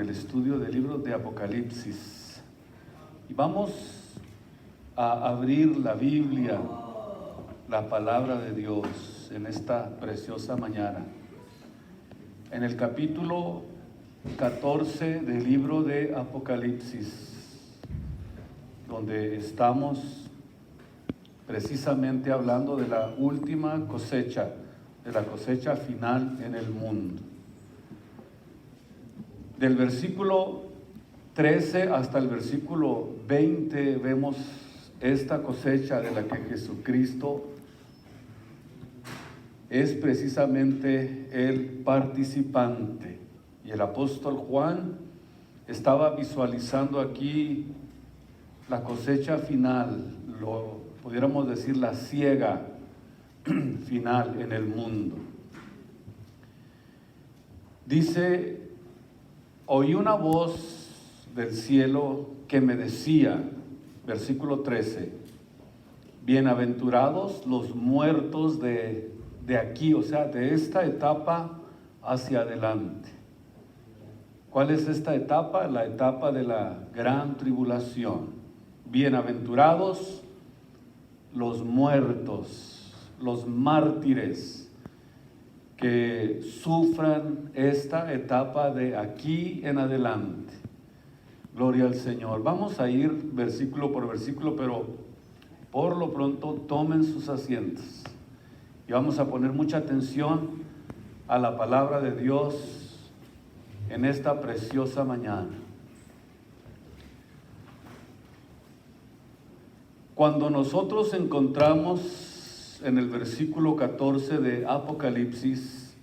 el estudio del libro de Apocalipsis. Y vamos a abrir la Biblia, la palabra de Dios, en esta preciosa mañana. En el capítulo 14 del libro de Apocalipsis, donde estamos precisamente hablando de la última cosecha, de la cosecha final en el mundo. Del versículo 13 hasta el versículo 20 vemos esta cosecha de la que Jesucristo es precisamente el participante. Y el apóstol Juan estaba visualizando aquí la cosecha final, lo pudiéramos decir la siega final en el mundo. Dice: oí una voz del cielo que me decía, versículo 13, bienaventurados los muertos de aquí, o sea, de esta etapa hacia adelante. ¿Cuál es esta etapa? La etapa de la gran tribulación. Bienaventurados los muertos, los mártires que sufran esta etapa de aquí en adelante. Gloria al Señor. Vamos a ir versículo por versículo, pero por lo pronto tomen sus asientos y vamos a poner mucha atención a la palabra de Dios en esta preciosa mañana. Cuando nosotros encontramos en el versículo 14 de Apocalipsis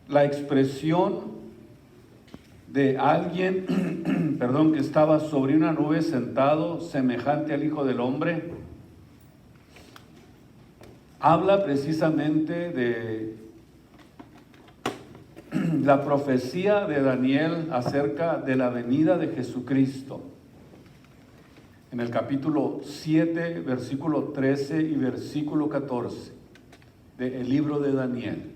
la expresión de alguien, que estaba sobre una nube sentado, semejante al Hijo del Hombre, habla precisamente de la profecía de Daniel acerca de la venida de Jesucristo. En el capítulo 7, versículo 13 y versículo 14 del libro de Daniel.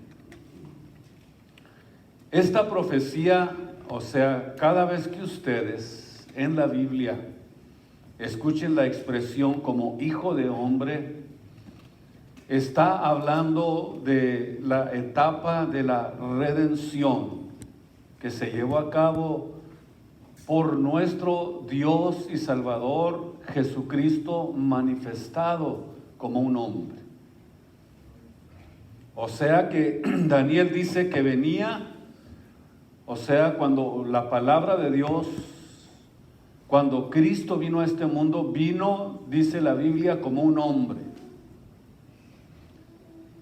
Esta profecía, o sea, cada vez que ustedes en la Biblia escuchen la expresión como Hijo de Hombre, está hablando de la etapa de la redención que se llevó a cabo por nuestro Dios y Salvador Jesucristo manifestado como un hombre. O sea que Daniel dice que venía, o sea, cuando la palabra de Dios, cuando Cristo vino a este mundo, vino, dice la Biblia, como un hombre.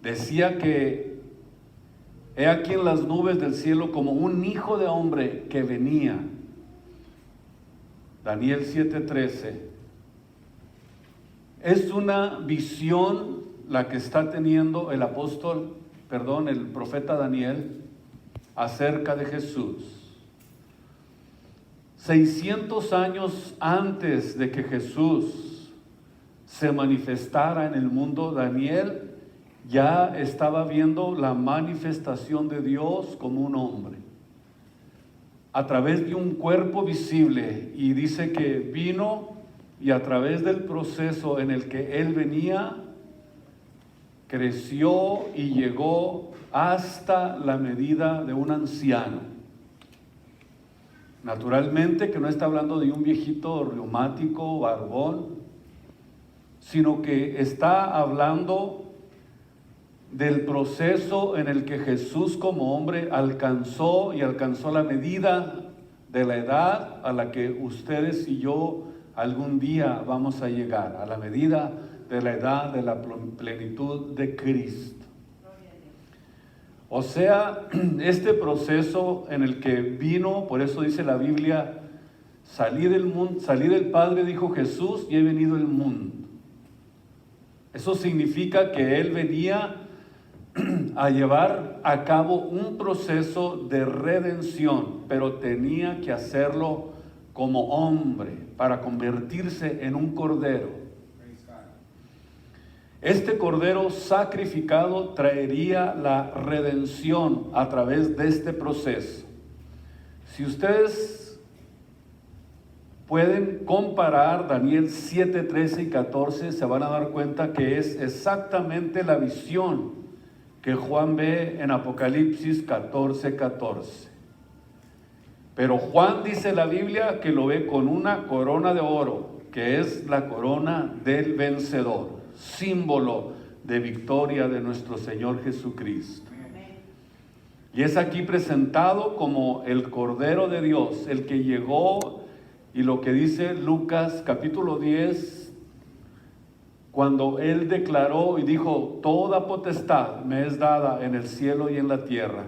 Decía que he aquí en las nubes del cielo como un hijo de hombre que venía. Daniel 7:13. Es una visión la que está teniendo el profeta Daniel acerca de Jesús. 600 años antes de que Jesús se manifestara en el mundo, Daniel ya estaba viendo la manifestación de Dios como un hombre, a través de un cuerpo visible, y dice que vino y a través del proceso en el que él venía, creció y llegó hasta la medida de un anciano. Naturalmente que no está hablando de un viejito reumático, barbón, sino que está hablando del proceso en el que Jesús como hombre alcanzó la medida de la edad a la que ustedes y yo algún día vamos a llegar, a la medida de la edad de la plenitud de Cristo. O sea, este proceso en el que vino, por eso dice la Biblia, salí del Padre, dijo Jesús, y he venido al mundo. Eso significa que Él venía a llevar a cabo un proceso de redención, pero tenía que hacerlo como hombre para convertirse en un cordero. Este cordero sacrificado traería la redención a través de este proceso. Si ustedes pueden comparar Daniel 7, 13 y 14, se van a dar cuenta que es exactamente la visión que Juan ve en Apocalipsis 14, 14. Pero Juan, dice la Biblia, que lo ve con una corona de oro, que es la corona del vencedor, símbolo de victoria de nuestro Señor Jesucristo. Y es aquí presentado como el Cordero de Dios, el que llegó, y lo que dice Lucas capítulo 10, cuando Él declaró y dijo, toda potestad me es dada en el cielo y en la tierra,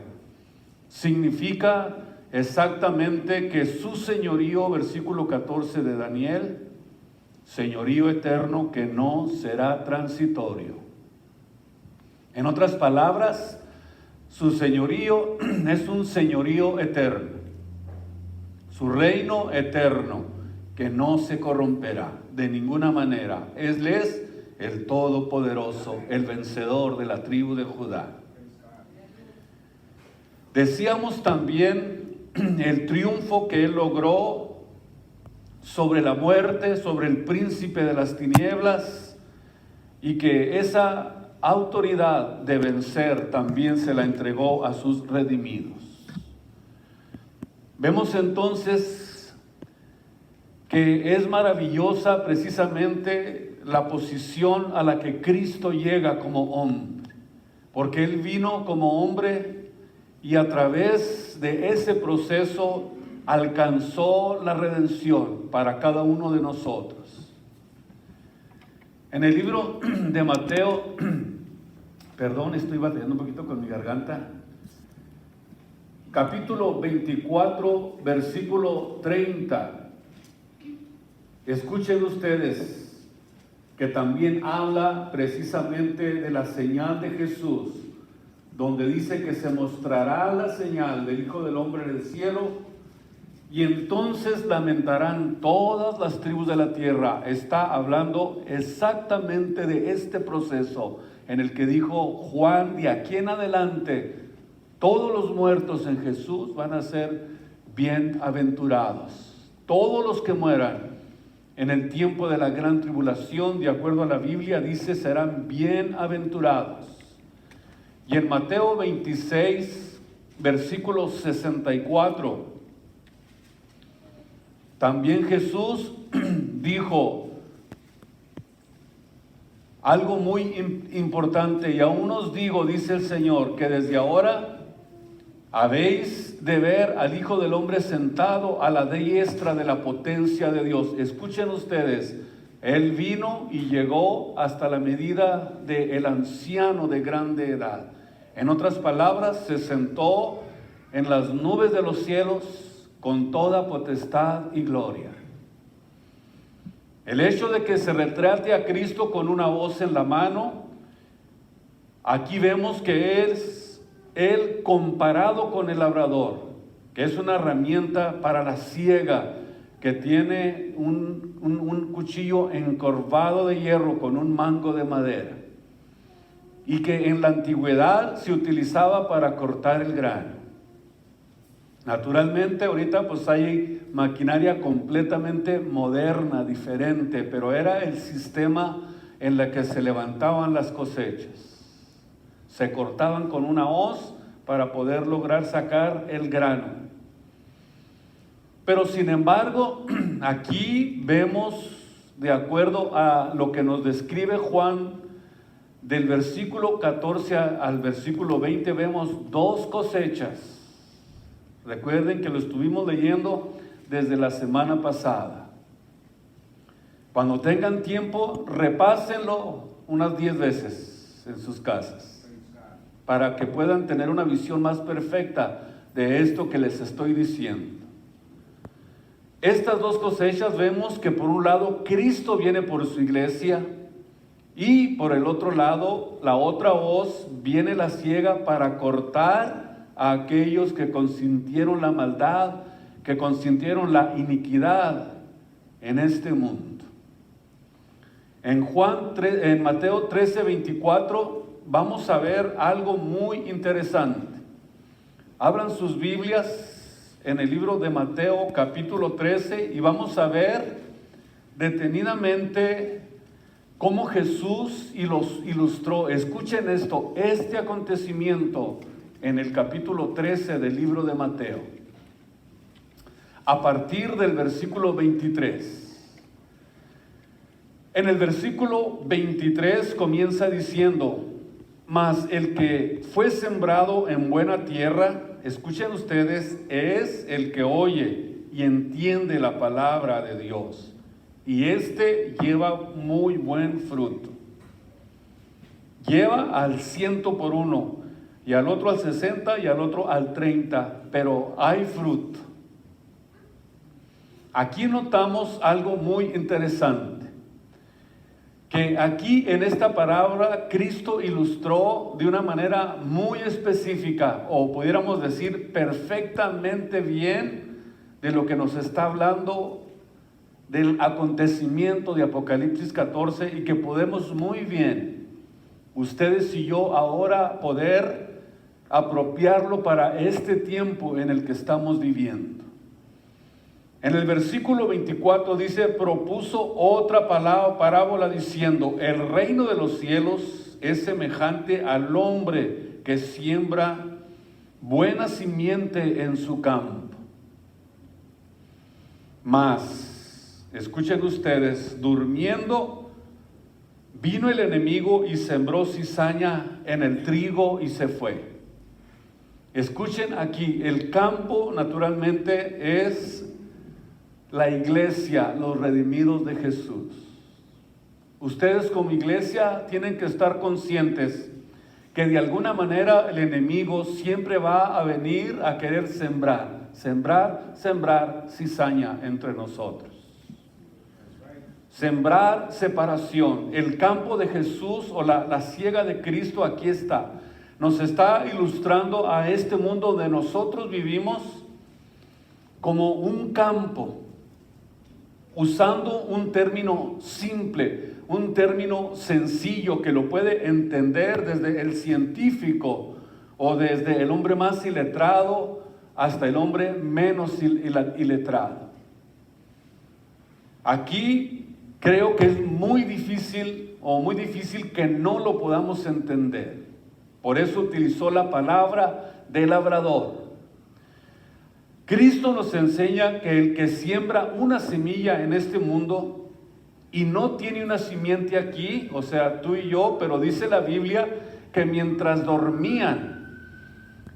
significa exactamente que su señorío, versículo 14 de Daniel, señorío eterno que no será transitorio. En otras palabras, su señorío es un señorío eterno, su reino eterno que no se corromperá de ninguna manera. Él es el Todopoderoso, el vencedor de la tribu de Judá. Decíamos también el triunfo que Él logró sobre la muerte, sobre el príncipe de las tinieblas, y que esa autoridad de vencer también se la entregó a sus redimidos. Vemos entonces que es maravillosa precisamente la posición a la que Cristo llega como hombre, porque Él vino como hombre y a través de ese proceso alcanzó la redención para cada uno de nosotros. En el libro de Mateo, perdón, estoy batallando un poquito con mi garganta, capítulo 24, versículo 30. Escuchen ustedes que también habla precisamente de la señal de Jesús, donde dice que se mostrará la señal del Hijo del Hombre en el cielo, y entonces lamentarán todas las tribus de la tierra. Está hablando exactamente de este proceso en el que dijo Juan, de aquí en adelante, todos los muertos en Jesús van a ser bienaventurados. Todos los que mueran en el tiempo de la gran tribulación, de acuerdo a la Biblia, dice, serán bienaventurados. Y en Mateo 26, versículo 64, también Jesús dijo algo muy importante, y aún os digo, dice el Señor, que desde ahora habéis de ver al Hijo del Hombre sentado a la diestra de la potencia de Dios. Escuchen ustedes, Él vino y llegó hasta la medida del anciano de grande edad. En otras palabras, se sentó en las nubes de los cielos con toda potestad y gloria. El hecho de que se retrate a Cristo con una hoz en la mano, aquí vemos que es Él comparado con el labrador, que es una herramienta para la siega, que tiene un cuchillo encorvado de hierro con un mango de madera, y que en la antigüedad se utilizaba para cortar el grano. Naturalmente ahorita pues hay maquinaria completamente moderna, diferente, pero era el sistema en el que se levantaban las cosechas. Se cortaban con una hoz para poder lograr sacar el grano. Pero sin embargo, aquí vemos, de acuerdo a lo que nos describe Juan, del versículo 14 al versículo 20, vemos dos cosechas. Recuerden que lo estuvimos leyendo desde la semana pasada. Cuando tengan tiempo, repásenlo unas 10 veces en sus casas, para que puedan tener una visión más perfecta de esto que les estoy diciendo. Estas dos cosechas vemos que por un lado Cristo viene por su iglesia, y por el otro lado, la otra hoz, viene la siega para cortar a aquellos que consintieron la maldad, que consintieron la iniquidad en este mundo. En Mateo 13, 24, vamos a ver algo muy interesante. Abran sus Biblias en el libro de Mateo capítulo 13 y vamos a ver detenidamente cómo Jesús ilustró. Escuchen esto, este acontecimiento en el capítulo 13 del libro de Mateo, a partir del versículo 23. En el versículo 23 comienza diciendo: mas el que fue sembrado en buena tierra, escuchen ustedes, es el que oye y entiende la palabra de Dios, y este lleva muy buen fruto. Lleva al 100 por uno, y al otro al 60, y al otro al 30, pero hay fruto. Aquí notamos algo muy interesante, que aquí en esta parábola Cristo ilustró de una manera muy específica, o pudiéramos decir perfectamente bien, de lo que nos está hablando del acontecimiento de Apocalipsis 14, y que podemos muy bien, ustedes y yo, ahora poder apropiarlo para este tiempo en el que estamos viviendo. En el versículo 24 dice: propuso otra parábola diciendo: el reino de los cielos es semejante al hombre que siembra buena simiente en su campo. Mas, escuchen ustedes, durmiendo, vino el enemigo y sembró cizaña en el trigo y se fue. Escuchen aquí, el campo naturalmente es la iglesia, los redimidos de Jesús. Ustedes como iglesia tienen que estar conscientes que de alguna manera el enemigo siempre va a venir a querer sembrar cizaña entre nosotros. Sembrar separación. El campo de Jesús o la siega de Cristo aquí está. Nos está ilustrando a este mundo donde nosotros vivimos como un campo, usando un término simple, un término sencillo que lo puede entender desde el científico o desde el hombre más iletrado hasta el hombre menos iletrado. Aquí creo que es muy difícil que no lo podamos entender. Por eso utilizó la palabra de labrador. Cristo nos enseña que el que siembra una semilla en este mundo y no tiene una simiente aquí, o sea, tú y yo, pero dice la Biblia que mientras dormían,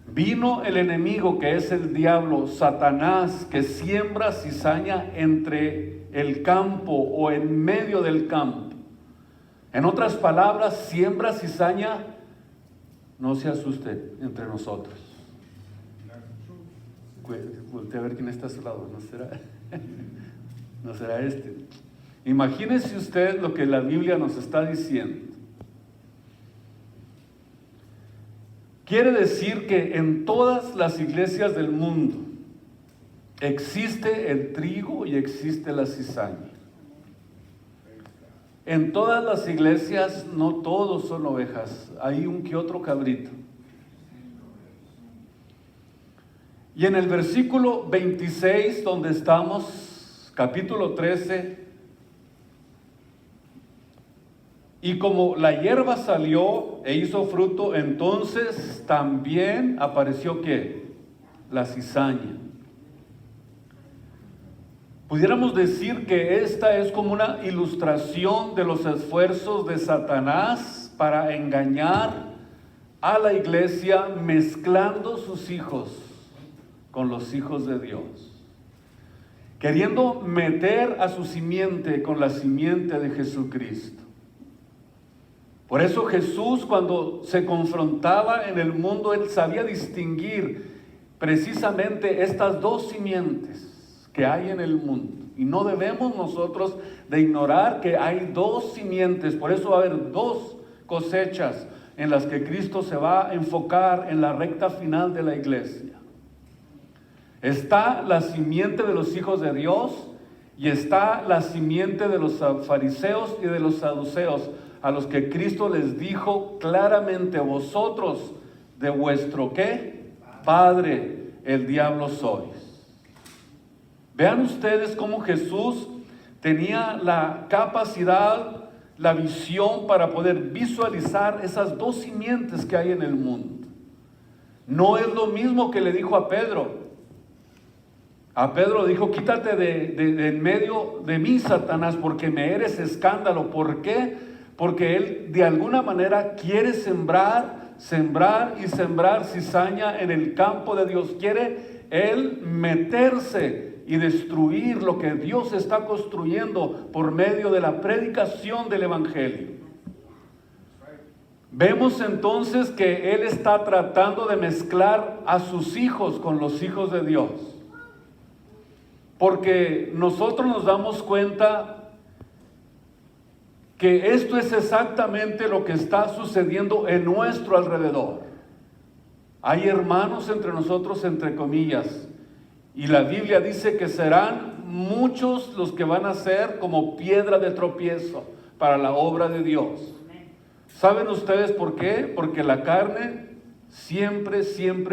vino el enemigo, que es el diablo, Satanás, que siembra cizaña entre el campo o en medio del campo. En otras palabras, siembra cizaña, no se asuste, entre nosotros. Voltea a ver quién está a su lado. No será este. Imagínese usted lo que la Biblia nos está diciendo. Quiere decir que en todas las iglesias del mundo existe el trigo y existe la cizaña. En todas las iglesias no todos son ovejas, hay un que otro cabrito. Y en el versículo 26, donde estamos, capítulo 13, y como la hierba salió e hizo fruto, entonces también apareció ¿qué? La cizaña. Pudiéramos decir que esta es como una ilustración de los esfuerzos de Satanás para engañar a la iglesia, mezclando sus hijos con los hijos de Dios, queriendo meter a su simiente con la simiente de Jesucristo. Por eso Jesús, cuando se confrontaba en el mundo, él sabía distinguir precisamente estas dos simientes que hay en el mundo. Y no debemos nosotros de ignorar que hay dos simientes. Por eso va a haber dos cosechas en las que Cristo se va a enfocar en la recta final de la iglesia. Está la simiente de los hijos de Dios y está la simiente de los fariseos y de los saduceos, a los que Cristo les dijo claramente: vosotros de vuestro ¿qué? Padre, el diablo sois. Vean ustedes cómo Jesús tenía la capacidad, la visión para poder visualizar esas dos simientes que hay en el mundo. No es lo mismo que le dijo a Pedro. A Pedro dijo: quítate de en medio de mí, Satanás, porque me eres escándalo. ¿Por qué? Porque él de alguna manera quiere sembrar y sembrar cizaña en el campo de Dios. Quiere él meterse y destruir lo que Dios está construyendo por medio de la predicación del Evangelio. Vemos entonces que él está tratando de mezclar a sus hijos con los hijos de Dios. Porque nosotros nos damos cuenta que esto es exactamente lo que está sucediendo en nuestro alrededor. Hay hermanos entre nosotros, entre comillas, y la Biblia dice que serán muchos los que van a ser como piedra de tropiezo para la obra de Dios. ¿Saben ustedes por qué? Porque la carne siempre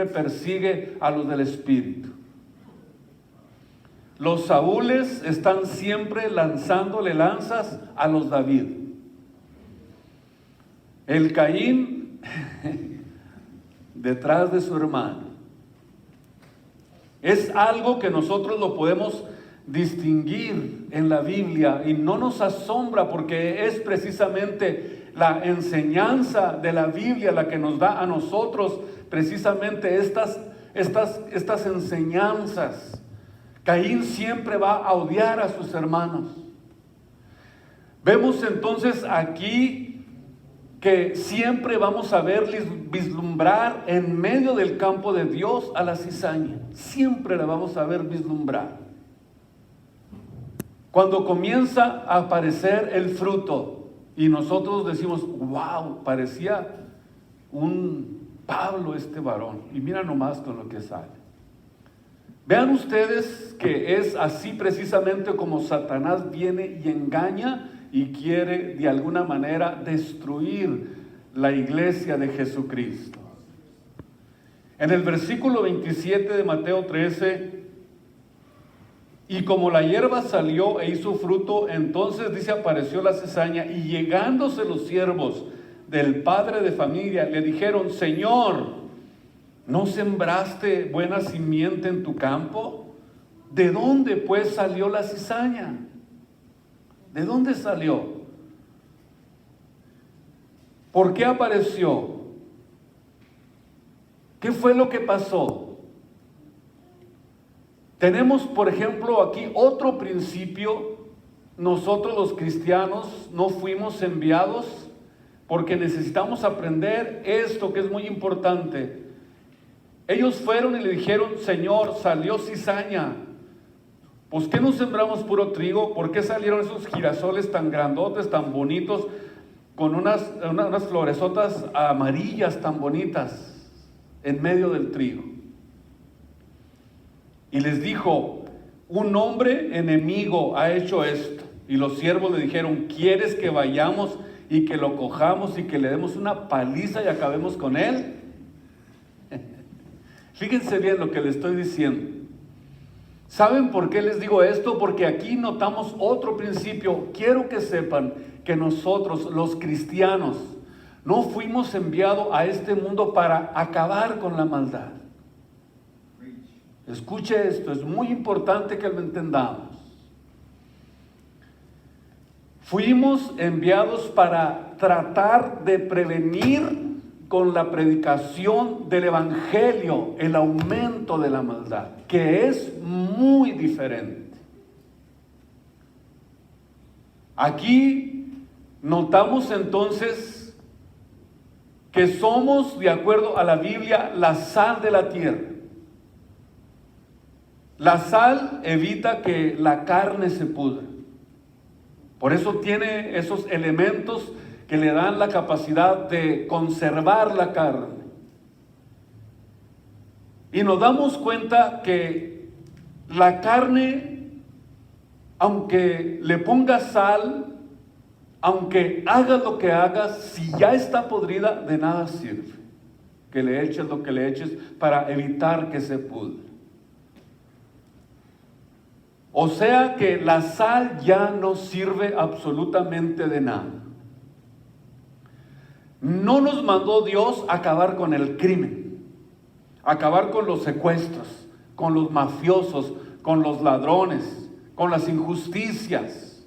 persigue a los del Espíritu. Los Saúles están siempre lanzándole lanzas a los David. El Caín detrás de su hermano. Es algo que nosotros lo podemos distinguir en la Biblia y no nos asombra, porque es precisamente la enseñanza de la Biblia la que nos da a nosotros precisamente estas enseñanzas. Caín siempre va a odiar a sus hermanos. Vemos entonces aquí que siempre vamos a ver vislumbrar en medio del campo de Dios a la cizaña. Siempre la vamos a ver vislumbrar. Cuando comienza a aparecer el fruto y nosotros decimos: wow, parecía un Pablo este varón, y mira nomás con lo que sale. Vean ustedes que es así precisamente como Satanás viene y engaña y quiere de alguna manera destruir la iglesia de Jesucristo. En el versículo 27 de Mateo 13: y como la hierba salió e hizo fruto, entonces dice, apareció la cizaña, y llegándose los siervos del padre de familia, le dijeron: Señor, ¿no sembraste buena simiente en tu campo? ¿De dónde pues salió la cizaña? ¿De dónde salió? ¿Por qué apareció? ¿Qué fue lo que pasó? Tenemos, por ejemplo, aquí otro principio. Nosotros los cristianos no fuimos enviados porque necesitamos aprender esto que es muy importante. Ellos fueron y le dijeron: Señor, salió cizaña. Pues ¿qué no sembramos puro trigo? ¿Por qué salieron esos girasoles tan grandotes, tan bonitos, con unas floresotas amarillas tan bonitas en medio del trigo? Y les dijo: un hombre enemigo ha hecho esto. Y los siervos le dijeron: ¿quieres que vayamos y que lo cojamos y que le demos una paliza y acabemos con él? Fíjense bien lo que le estoy diciendo. ¿Saben por qué les digo esto? Porque aquí notamos otro principio. Quiero que sepan que nosotros, los cristianos, no fuimos enviados a este mundo para acabar con la maldad. Escuche esto, es muy importante que lo entendamos. Fuimos enviados para tratar de prevenir con la predicación del Evangelio el aumento de la maldad, que es muy diferente. Aquí notamos entonces que somos, de acuerdo a la Biblia, la sal de la tierra. La sal evita que la carne se pudra. Por eso tiene esos elementos que le dan la capacidad de conservar la carne. Y nos damos cuenta que la carne, aunque le pongas sal, aunque hagas lo que hagas, si ya está podrida, de nada sirve que le eches lo que le eches para evitar que se pudra. O sea que la sal ya no sirve absolutamente de nada. No nos mandó Dios a acabar con el crimen, a acabar con los secuestros, con los mafiosos, con los ladrones, con las injusticias.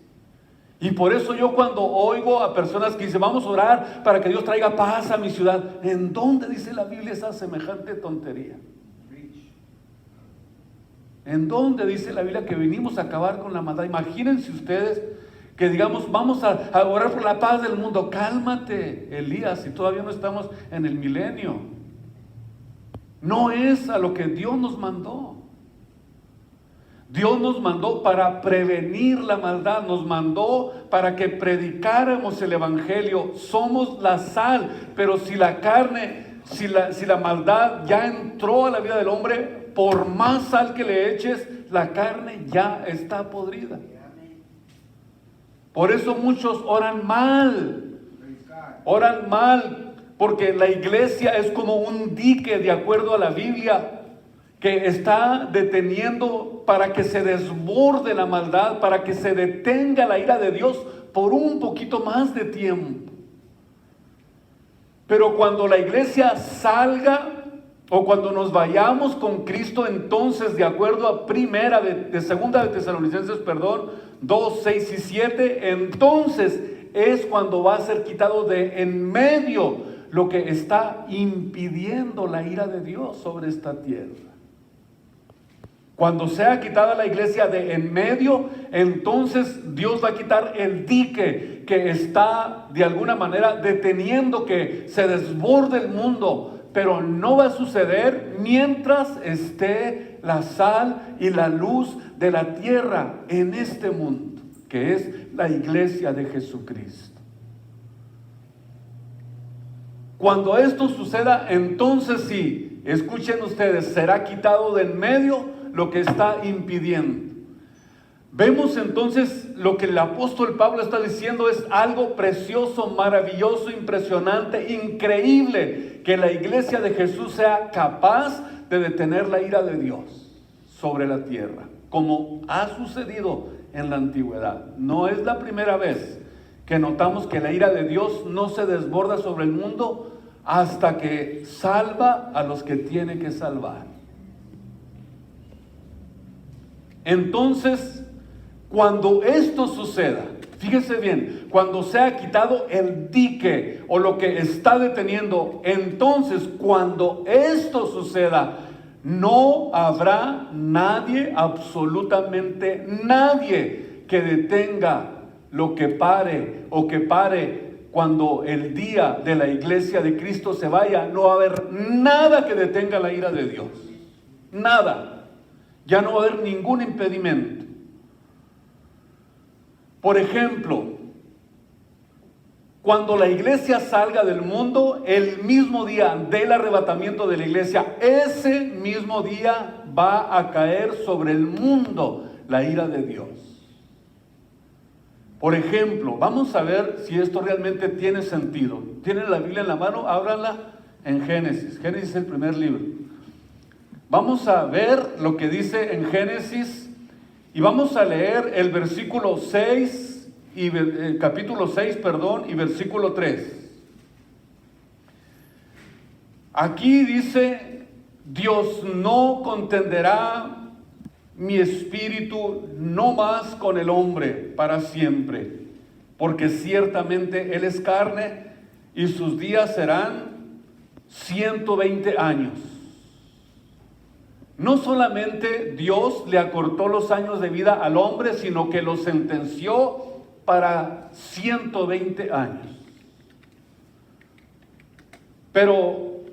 Y por eso yo cuando oigo a personas que dicen, vamos a orar para que Dios traiga paz a mi ciudad, ¿en dónde dice la Biblia esa semejante tontería? ¿En dónde dice la Biblia que venimos a acabar con la maldad? Imagínense ustedes que digamos, vamos a orar por la paz del mundo. Cálmate, Elías, si todavía no estamos en el milenio. No es a lo que Dios nos mandó. Dios nos mandó para prevenir la maldad, nos mandó para que predicáramos el evangelio. Somos la sal, pero si la carne, si la maldad ya entró a la vida del hombre, por más sal que le eches, la carne ya está podrida. Por eso muchos oran mal, porque la iglesia es como un dique, de acuerdo a la Biblia, que está deteniendo para que se desborde la maldad, para que se detenga la ira de Dios por un poquito más de tiempo. Pero cuando la iglesia salga, o cuando nos vayamos con Cristo, entonces, de acuerdo a segunda de Tesalonicenses, 2, 6 y 7, entonces es cuando va a ser quitado de en medio lo que está impidiendo la ira de Dios sobre esta tierra. Cuando sea quitada la iglesia de en medio, entonces Dios va a quitar el dique que está de alguna manera deteniendo que se desborde el mundo, pero no va a suceder mientras esté la sal y la luz de la tierra en este mundo, que es la iglesia de Jesucristo. Cuando esto suceda, entonces sí, escuchen ustedes, será quitado de en medio lo que está impidiendo. Vemos entonces lo que el apóstol Pablo está diciendo es algo precioso, maravilloso, impresionante, increíble, que la iglesia de Jesús sea capaz de detener la ira de Dios sobre la tierra, como ha sucedido en la antigüedad. No es la primera vez que notamos que la ira de Dios no se desborda sobre el mundo hasta que salva a los que tiene que salvar. Entonces, cuando esto suceda, fíjese bien, cuando sea quitado el dique o lo que está deteniendo, entonces cuando esto suceda, no habrá nadie, absolutamente nadie, que detenga lo que pare o que pare cuando el día de la iglesia de Cristo se vaya. No va a haber nada que detenga la ira de Dios. Nada. Ya no va a haber ningún impedimento. Por ejemplo, cuando la iglesia salga del mundo, el mismo día del arrebatamiento de la iglesia, ese mismo día va a caer sobre el mundo la ira de Dios. Por ejemplo, vamos a ver si esto realmente tiene sentido. ¿Tienen la Biblia en la mano? Ábranla en Génesis. Génesis es el primer libro. Vamos a ver lo que dice en Génesis y vamos a leer el versículo 6 y capítulo 6, y versículo 3. Aquí dice: Dios no contenderá mi espíritu no más con el hombre para siempre, porque ciertamente él es carne y sus días serán 120 años. No solamente Dios le acortó los años de vida al hombre, sino que lo sentenció para 120 años. Pero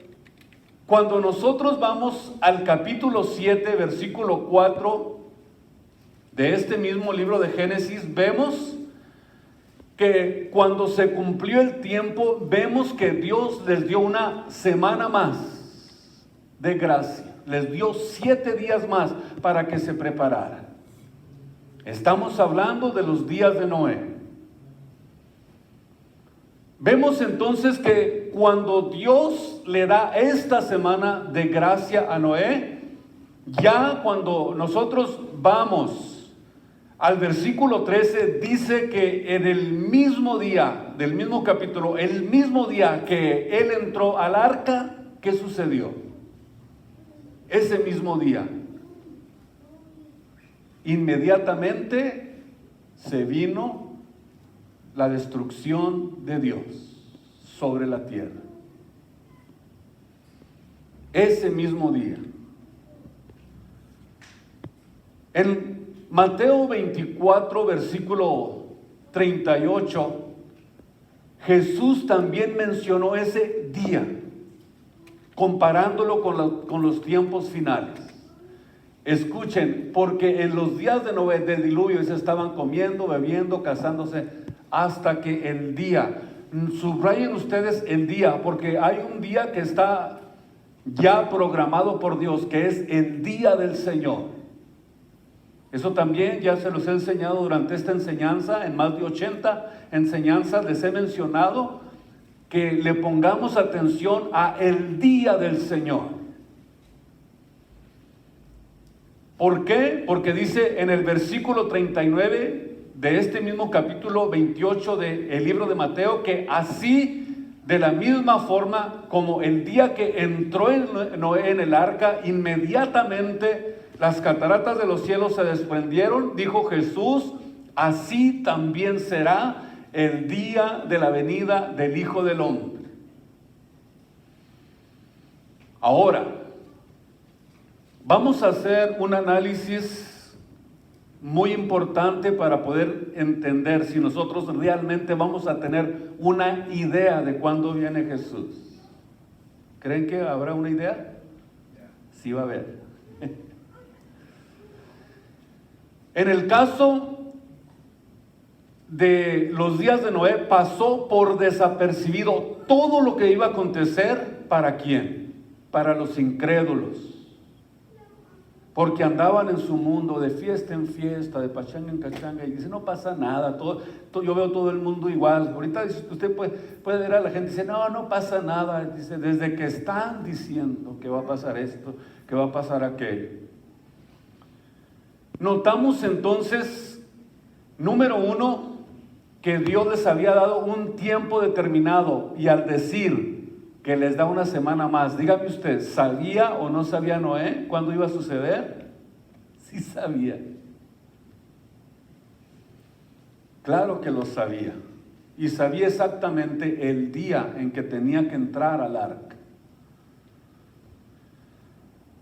cuando nosotros vamos al capítulo 7, versículo 4 de este mismo libro de Génesis, vemos que cuando se cumplió el tiempo, vemos que Dios les dio una semana más de gracia. Les dio 7 días más para que se prepararan. Estamos hablando de los días de Noé. Vemos entonces que cuando Dios le da esta semana de gracia a Noé, ya cuando nosotros vamos al versículo 13, dice que en el mismo día, del mismo capítulo, el mismo día que él entró al arca, ¿qué sucedió? Ese mismo día, inmediatamente se vino la destrucción de Dios sobre la tierra. Ese mismo día. En Mateo 24, versículo 38, Jesús también mencionó ese día, comparándolo con los tiempos finales. Escuchen, porque en los días de Noé, del diluvio, se estaban comiendo, bebiendo, casándose, hasta que el día, subrayen ustedes el día, porque hay un día que está ya programado por Dios, que es el día del Señor. Eso también ya se los he enseñado durante esta enseñanza, en más de 80 enseñanzas les he mencionado que le pongamos atención a el día del Señor. ¿Por qué? Porque dice en el versículo 39 de este mismo capítulo 28 del libro de Mateo, que así, de la misma forma como el día que entró Noé en el arca, inmediatamente las cataratas de los cielos se desprendieron, dijo Jesús, así también será el día de la venida del Hijo del Hombre. Ahora, vamos a hacer un análisis muy importante para poder entender si nosotros realmente vamos a tener una idea de cuándo viene Jesús. ¿Creen que habrá una idea? Sí va a haber. En el caso de los días de Noé, pasó por desapercibido todo lo que iba a acontecer. ¿Para quién? Para los incrédulos. Porque andaban en su mundo de fiesta en fiesta, de pachanga en cachanga, y dice, no pasa nada, yo veo todo el mundo igual. Ahorita usted puede ver a la gente y dice, no pasa nada. Dice, desde que están diciendo que va a pasar esto, que va a pasar aquello. Notamos entonces, número uno, que Dios les había dado un tiempo determinado, y al decir que les da una semana más, dígame usted, ¿sabía o no sabía Noé cuándo iba a suceder? Sí sabía. Claro que lo sabía, y sabía exactamente el día en que tenía que entrar al arca.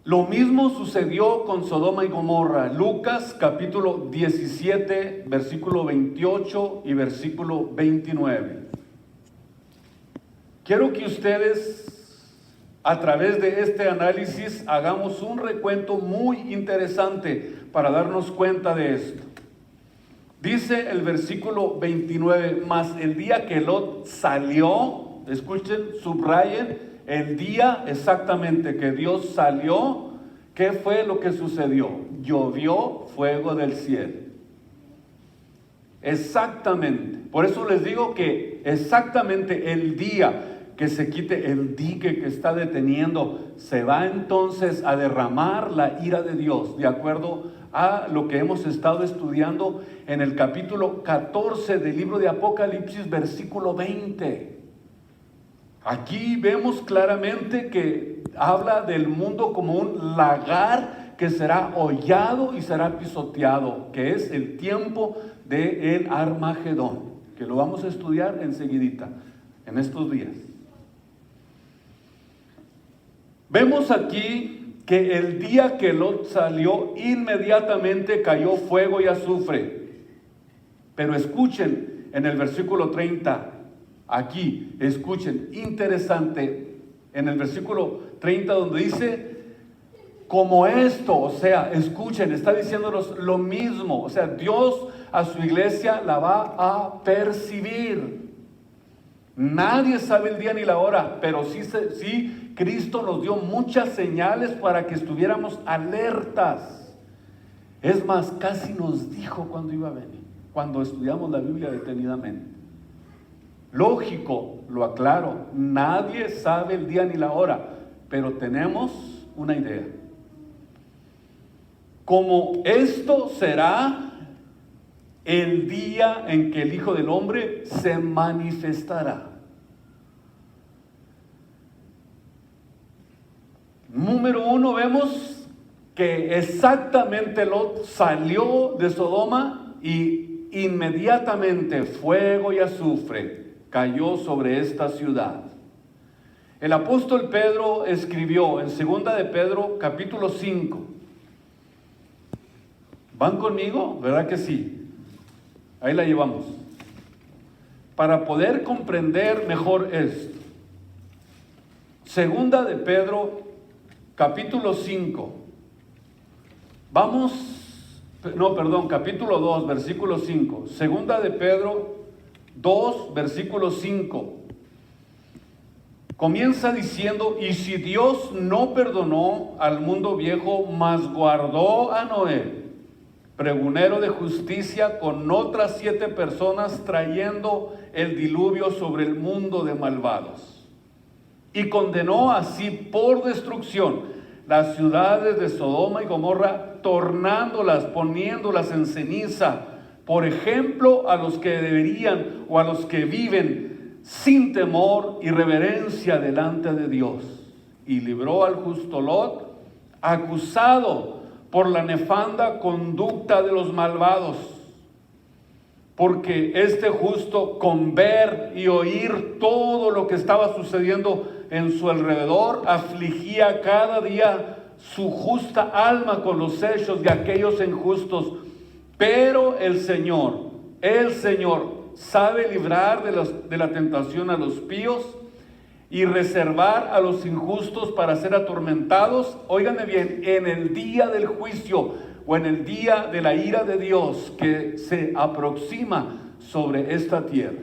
Lo mismo sucedió con Sodoma y Gomorra. Lucas capítulo 17, versículo 28 y versículo 29. Quiero que ustedes, a través de este análisis, hagamos un recuento muy interesante para darnos cuenta de esto. Dice el versículo 29, mas el día que Lot salió, escuchen, subrayen, el día exactamente que Dios salió, ¿qué fue lo que sucedió? Llovió fuego del cielo. Exactamente. Por eso les digo que exactamente el día que se quite el dique que está deteniendo, se va entonces a derramar la ira de Dios, de acuerdo a lo que hemos estado estudiando en el capítulo 14 del libro de Apocalipsis, versículo 20. Aquí vemos claramente que habla del mundo como un lagar que será hollado y será pisoteado, que es el tiempo del Armagedón, que lo vamos a estudiar enseguidita, en estos días. Vemos aquí que el día que Lot salió, inmediatamente cayó fuego y azufre. Pero escuchen en el versículo 30, aquí, escuchen, interesante, en el versículo 30 donde dice, como esto, o sea, escuchen, está diciéndonos lo mismo, o sea, Dios a su iglesia la va a percibir. Nadie sabe el día ni la hora, pero sí Cristo nos dio muchas señales para que estuviéramos alertas. Es más, casi nos dijo cuando iba a venir, cuando estudiamos la Biblia detenidamente. Lógico, lo aclaro, nadie sabe el día ni la hora, pero tenemos una idea. Como esto será el día en que el Hijo del Hombre se manifestará. Número 1, vemos que exactamente Lot salió de Sodoma y inmediatamente fuego y azufre cayó sobre esta ciudad. El apóstol Pedro escribió en 2 de Pedro capítulo 5. ¿Van conmigo? ¿Verdad que sí? Ahí la llevamos. Para poder comprender mejor esto. 2 de Pedro capítulo 5. Capítulo 2, versículo 5. 2 de Pedro 2, versículo 5. Comienza diciendo: y si Dios no perdonó al mundo viejo, mas guardó a Noé, pregonero de justicia, con otras 7 personas, trayendo el diluvio sobre el mundo de malvados, y condenó así por destrucción las ciudades de Sodoma y Gomorra, tornándolas, poniéndolas en ceniza, por ejemplo a los que deberían, o a los que viven sin temor y reverencia delante de Dios. Y libró al justo Lot, acusado por la nefanda conducta de los malvados, porque este justo, con ver y oír todo lo que estaba sucediendo en su alrededor, afligía cada día su justa alma con los hechos de aquellos injustos. Pero el Señor sabe librar de la tentación a los píos y reservar a los injustos para ser atormentados, óiganme bien, en el día del juicio o en el día de la ira de Dios que se aproxima sobre esta tierra.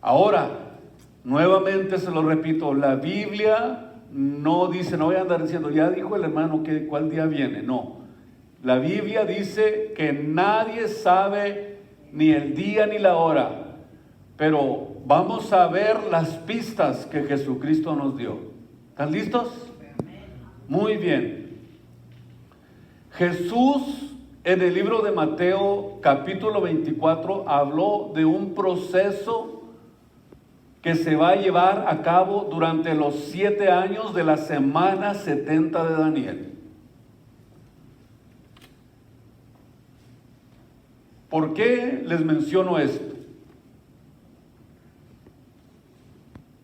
Ahora, nuevamente se lo repito, la Biblia no dice, no voy a andar diciendo, ya dijo el hermano que cuál día viene, no. La Biblia dice que nadie sabe ni el día ni la hora, pero vamos a ver las pistas que Jesucristo nos dio. ¿Están listos? Muy bien. Jesús en el libro de Mateo capítulo 24 habló de un proceso que se va a llevar a cabo durante los 7 años de la semana 70 de Daniel. ¿Por qué les menciono esto?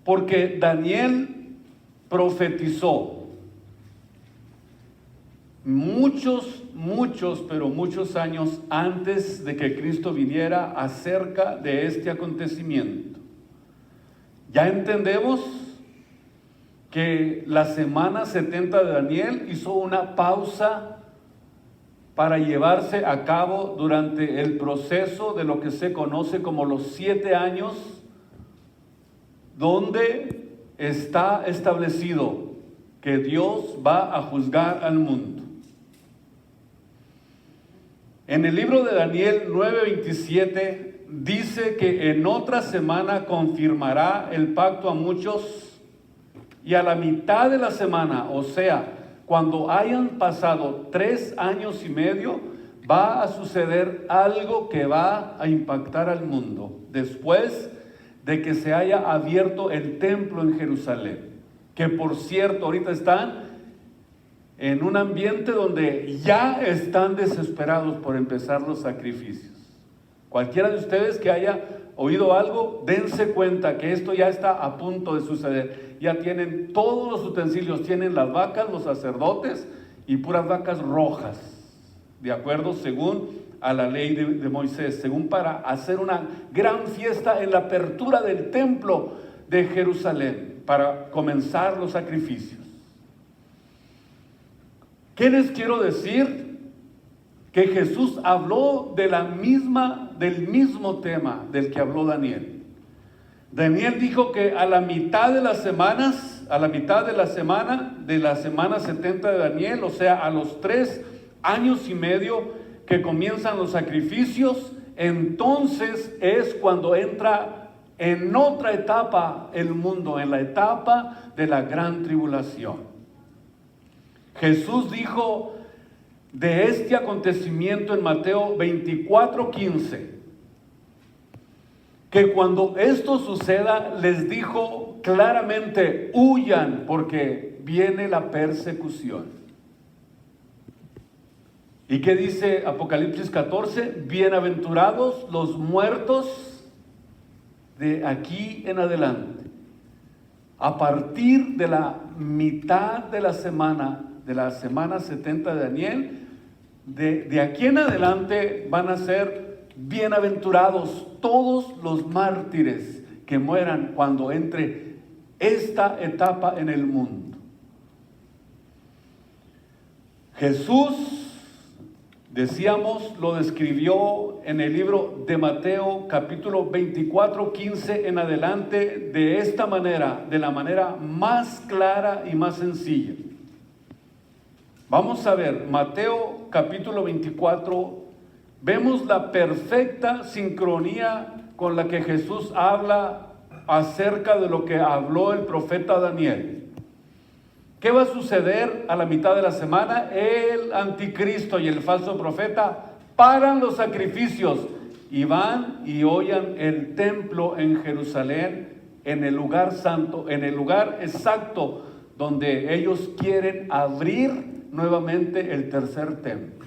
Porque Daniel profetizó muchos años antes de que Cristo viniera acerca de este acontecimiento. Ya entendemos que la semana 70 de Daniel hizo una pausa para llevarse a cabo durante el proceso de lo que se conoce como los 7 años, donde está establecido que Dios va a juzgar al mundo. En el libro de Daniel 9:27 dice que en otra semana confirmará el pacto a muchos, y a la mitad de la semana, o sea, cuando hayan pasado 3 años y medio, va a suceder algo que va a impactar al mundo, después de que se haya abierto el templo en Jerusalén, que por cierto ahorita están en un ambiente donde ya están desesperados por empezar los sacrificios. Cualquiera de ustedes que haya oído algo, dense cuenta que esto ya está a punto de suceder. Ya tienen todos los utensilios, tienen las vacas, los sacerdotes, y puras vacas rojas, de acuerdo según a la ley de Moisés, según para hacer una gran fiesta en la apertura del templo de Jerusalén, para comenzar los sacrificios. ¿Qué les quiero decir? Que Jesús habló del mismo tema del que habló Daniel. Daniel dijo que a la mitad de las semanas a la mitad de la semana 70 de Daniel, o sea, a los 3 años y medio que comienzan los sacrificios, entonces es cuando entra en otra etapa el mundo, en la etapa de la gran tribulación. Jesús dijo de este acontecimiento en Mateo 24:15, que cuando esto suceda, les dijo claramente: huyan, porque viene la persecución. ¿Y qué dice Apocalipsis 14? Bienaventurados los muertos de aquí en adelante. A partir de la mitad de la semana 70 de Daniel, de aquí en adelante van a ser bienaventurados todos los mártires que mueran cuando entre esta etapa en el mundo. Jesús, decíamos, lo describió en el libro de Mateo, capítulo 24:15 en adelante, de esta manera, de la manera más clara y más sencilla. Vamos a ver, Mateo capítulo 24, vemos la perfecta sincronía con la que Jesús habla acerca de lo que habló el profeta Daniel. ¿Qué va a suceder a la mitad de la semana? El anticristo y el falso profeta paran los sacrificios y van y hollan el templo en Jerusalén, en el lugar santo, en el lugar exacto donde ellos quieren abrir nuevamente el tercer templo.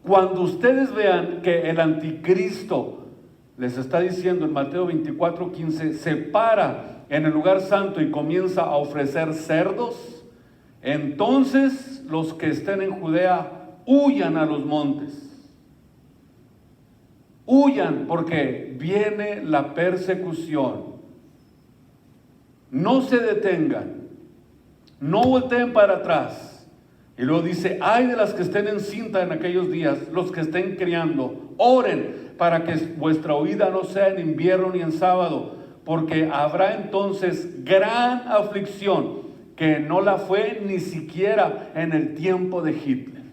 Cuando ustedes vean que el anticristo, les está diciendo en Mateo 24:15, se para en el lugar santo y comienza a ofrecer cerdos, entonces los que estén en Judea huyan a los montes. Huyan, porque viene la persecución. No se detengan, no volteen para atrás. Y luego dice: ay de las que estén encinta en aquellos días, los que estén criando, oren para que vuestra huida no sea en invierno ni en sábado, porque habrá entonces gran aflicción, que no la fue ni siquiera en el tiempo de Hitler.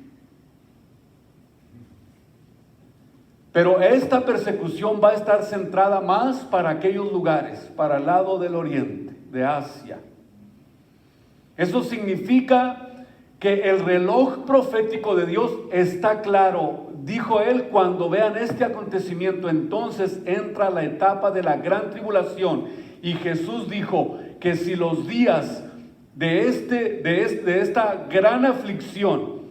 Pero esta persecución va a estar centrada más para aquellos lugares, para el lado del oriente, de Asia. Eso significa que el reloj profético de Dios está claro. Dijo él: cuando vean este acontecimiento, entonces entra la etapa de la gran tribulación. Y Jesús dijo que si los días de esta gran aflicción,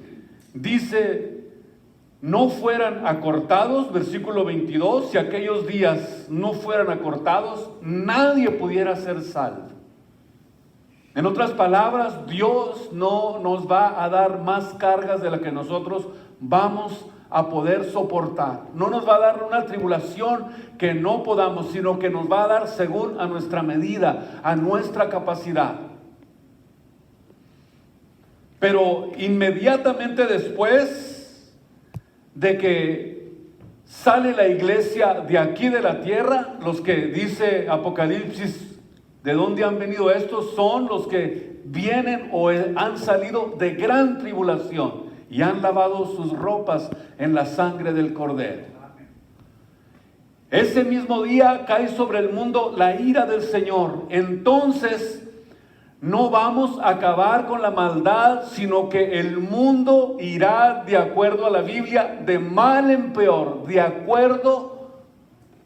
dice, no fueran acortados, versículo 22, si aquellos días no fueran acortados, nadie pudiera ser salvo. En otras palabras, Dios no nos va a dar más cargas de las que nosotros vamos a poder soportar. No nos va a dar una tribulación que no podamos, sino que nos va a dar según a nuestra medida, a nuestra capacidad. Pero inmediatamente después de que sale la iglesia de aquí de la tierra, los que dice Apocalipsis, ¿de dónde han venido estos? Son los que vienen o han salido de gran tribulación y han lavado sus ropas en la sangre del Cordero. Ese mismo día cae sobre el mundo la ira del Señor. Entonces no vamos a acabar con la maldad, sino que el mundo irá, de acuerdo a la Biblia, de mal en peor, de acuerdo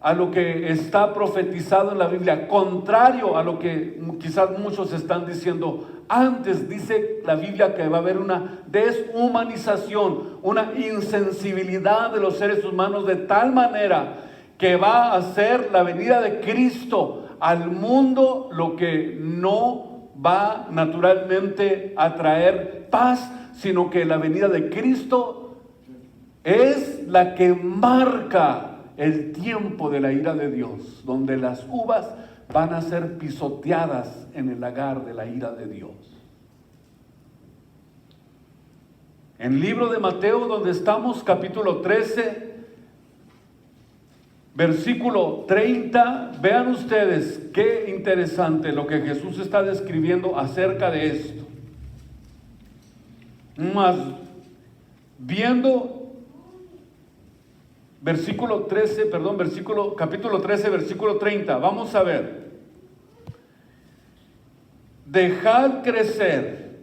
a lo que está profetizado en la Biblia, contrario a lo que quizás muchos están diciendo. Antes dice la Biblia que va a haber una deshumanización, una insensibilidad de los seres humanos, de tal manera que va a ser la venida de Cristo al mundo lo que no va naturalmente a traer paz, sino que la venida de Cristo es la que marca el tiempo de la ira de Dios, donde las uvas van a ser pisoteadas en el lagar de la ira de Dios. En el libro de Mateo, donde estamos, capítulo 13, Versículo 30, vean ustedes qué interesante lo que Jesús está describiendo acerca de esto. Mas viendo capítulo 13, versículo 30, vamos a ver. Dejad crecer,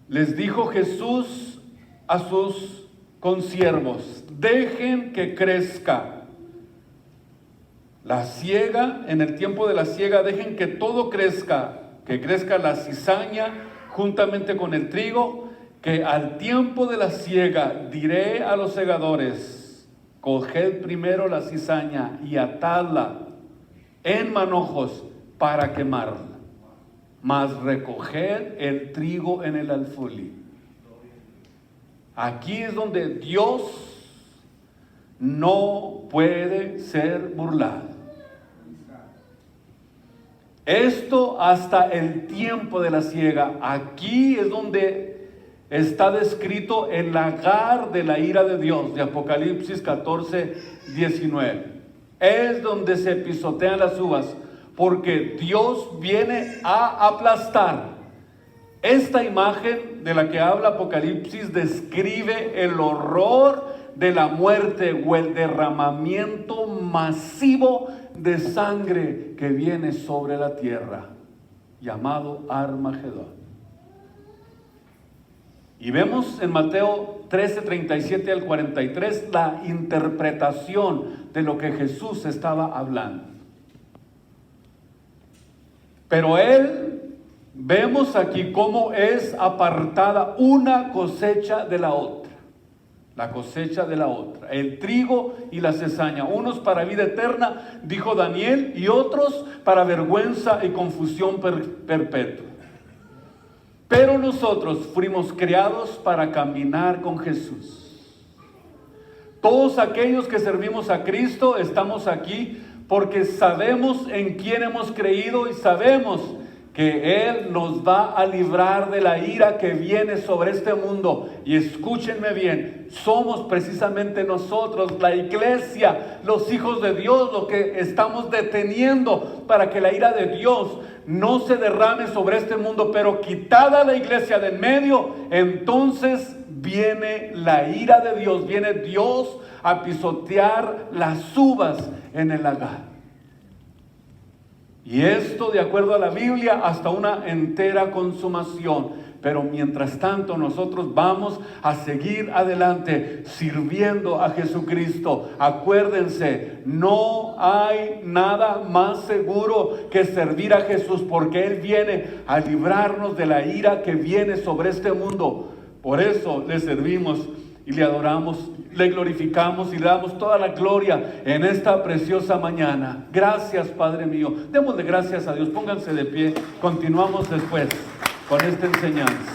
les dijo Jesús a sus consiervos, dejen que crezca la siega. En el tiempo de la siega dejen que todo crezca, que crezca la cizaña juntamente con el trigo, que al tiempo de la siega diré a los segadores, coged primero la cizaña y atadla en manojos para quemarla, mas recoged el trigo en el alfolí. Aquí es donde Dios no puede ser burlado. Esto hasta el tiempo de la siega. Aquí es donde está descrito el lagar de la ira de Dios, de Apocalipsis 14, 19. Es donde se pisotean las uvas, porque Dios viene a aplastar. Esta imagen de la que habla Apocalipsis describe el horror de la muerte o el derramamiento masivo de sangre que viene sobre la tierra, llamado Armagedón. Y vemos en Mateo 13, 37 al 43 la interpretación de lo que Jesús estaba hablando. Pero vemos aquí cómo es apartada una cosecha de la otra. La cosecha de la otra, el trigo y la cizaña, unos para vida eterna, dijo Daniel, y otros para vergüenza y confusión perpetua. Pero nosotros fuimos creados para caminar con Jesús. Todos aquellos que servimos a Cristo estamos aquí porque sabemos en quién hemos creído y sabemos que Él nos va a librar de la ira que viene sobre este mundo. Y escúchenme bien, somos precisamente nosotros, la iglesia, los hijos de Dios, lo que estamos deteniendo para que la ira de Dios no se derrame sobre este mundo. Pero quitada la iglesia de en medio, entonces viene la ira de Dios, viene Dios a pisotear las uvas en el lagar. Y esto, de acuerdo a la Biblia, hasta una entera consumación. Pero mientras tanto nosotros vamos a seguir adelante sirviendo a Jesucristo. Acuérdense, no hay nada más seguro que servir a Jesús, porque Él viene a librarnos de la ira que viene sobre este mundo. Por eso le servimos y le adoramos, le glorificamos y le damos toda la gloria en esta preciosa mañana. Gracias, Padre mío. Démosle gracias a Dios. Pónganse de pie. Continuamos después con esta enseñanza.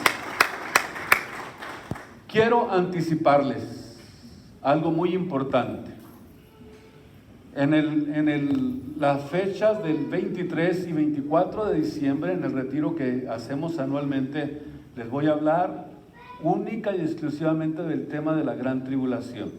Quiero anticiparles algo muy importante. Las fechas del 23 y 24 de diciembre, en el retiro que hacemos anualmente, les voy a hablar única y exclusivamente del tema de la gran tribulación.